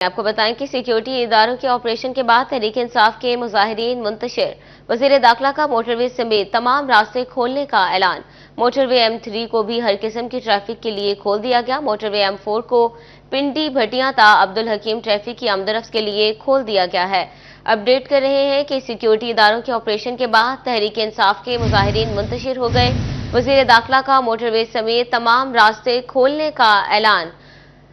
آپ کو بتائیں کہ سیکیورٹی اداروں کے آپریشن کے بعد تحریک انصاف کے مظاہرین منتشر۔ وزیر داخلہ کا موٹر وے سمیت تمام راستے کھولنے کا اعلان۔ موٹر وے M3 کو بھی ہر قسم کی ٹریفک کے لیے کھول دیا گیا۔ موٹر وے M4 کو پنڈی بھٹیاں تا عبدالحکیم ٹریفک کی آمدرفت کے لیے کھول دیا گیا ہے۔ اپڈیٹ کر رہے ہیں کہ سیکیورٹی اداروں کے آپریشن کے بعد تحریک انصاف کے مظاہرین منتشر ہو گئے۔ وزیر داخلہ کا موٹر وے سمیت تمام راستے کھولنے کا اعلان۔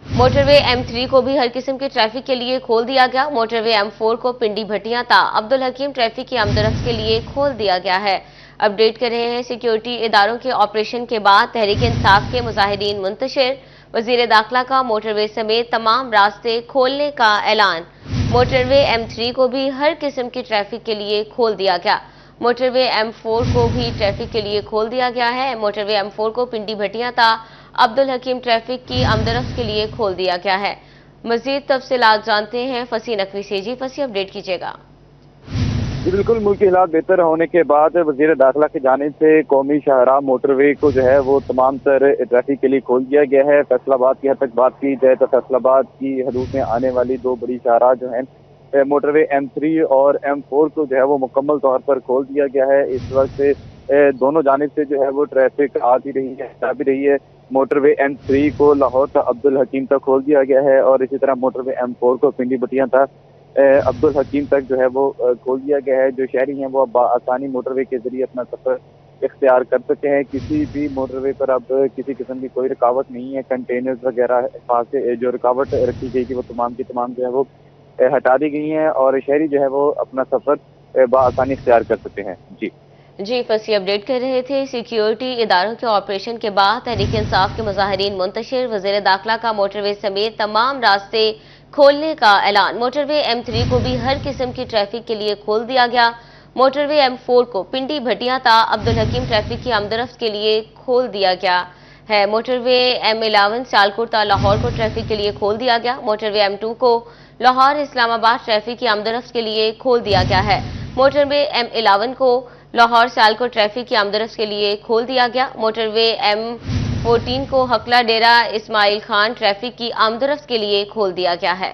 موٹر وے M3 کو بھی ہر قسم کی ٹریفک کے لیے کھول دیا گیا۔ موٹر وے M4 کو پنڈی بھٹیاں تا عبدالحکیم ٹریفک کی آمدرفت کے لیے کھول دیا گیا ہے۔ اپڈیٹ کر رہے ہیں سیکیورٹی اداروں کے آپریشن کے بعد تحریک انصاف کے مظاہرین منتشر۔ وزیر داخلہ کا موٹر وے سمیت تمام راستے کھولنے کا اعلان۔ موٹر وے M3 کو بھی ہر قسم کی ٹریفک کے لیے کھول دیا گیا۔ موٹر وے M4 کو بھی ٹریفک کے لیے کھول دیا گیا ہے۔ موٹر وے M4 کو پنڈی بھٹیاں تا عبدالحکیم ٹریفک کی آمدرفت کے لیے کھول دیا گیا ہے۔ مزید تفصیلات جانتے ہیں فصیح نقوی سے۔ جی فصیح، اپڈیٹ کیجیے گا۔ جی بالکل، ملکی حالات بہتر ہونے کے بعد وزیر داخلہ کی جانب سے قومی شاہراہ موٹر وے کو جو ہے وہ تمام تر ٹریفک کے لیے کھول دیا گیا ہے۔ فیصل آباد کی حد تک بات کی جائے تو فیصل آباد کی حدود میں آنے والی دو بڑی شاہراہ جو ہیں موٹر وے M3 اور M4 کو جو ہے وہ مکمل طور پر کھول دیا گیا ہے۔ اس وقت دونوں جانب سے جو ہے وہ ٹریفک آ بھی رہی ہے، جا بھی رہی ہے۔ موٹر وے M3 کو لاہور تا عبدالحکیم تک کھول دیا گیا ہے اور اسی طرح موٹر وے M4 کو پنڈی بھٹیاں تا عبدالحکیم تک جو ہے وہ کھول دیا گیا ہے۔ جو شہری ہیں وہ اب آسانی موٹر وے کے ذریعے اپنا سفر اختیار کر سکتے ہیں۔ کسی بھی موٹر وے پر اب کسی قسم کی کوئی رکاوٹ نہیں ہے۔ کنٹینرز وغیرہ جو رکاوٹ رکھی گئی تھی وہ تمام کی تمام جو ہے وہ ہٹا دی گئی ہیں اور شہری جو ہے وہ اپنا سفر بآسانی اختیار کر سکتے ہیں۔ جی فصیح، اپڈیٹ کر رہے تھے سیکیورٹی اداروں کے آپریشن کے بعد تحریک انصاف کے مظاہرین منتشر۔ وزیر داخلہ کا موٹر وے سمیت تمام راستے کھولنے کا اعلان۔ موٹر وے M3 کو بھی ہر قسم کی ٹریفک کے لیے کھول دیا گیا۔ موٹر وے M4 کو پنڈی بھٹیاں تا عبدالحکیم ٹریفک کی آمدرفت کے لیے کھول دیا گیا ہے۔ موٹر وے M11 سیالکوٹ تا لاہور کو ٹریفک کے لیے کھول دیا گیا۔ موٹر وے M2 کو لاہور اسلام آباد ٹریفک کی آمدرفت کے لیے کھول دیا گیا ہے۔ موٹر وے M11 کو لاہور سیالکوٹ ٹریفک کی آمدرفت کے لیے کھول دیا گیا۔ موٹر وے M14 کو ہکلا ڈیرہ اسماعیل خان ٹریفک کی آمدرفت کے لیے کھول دیا گیا ہے۔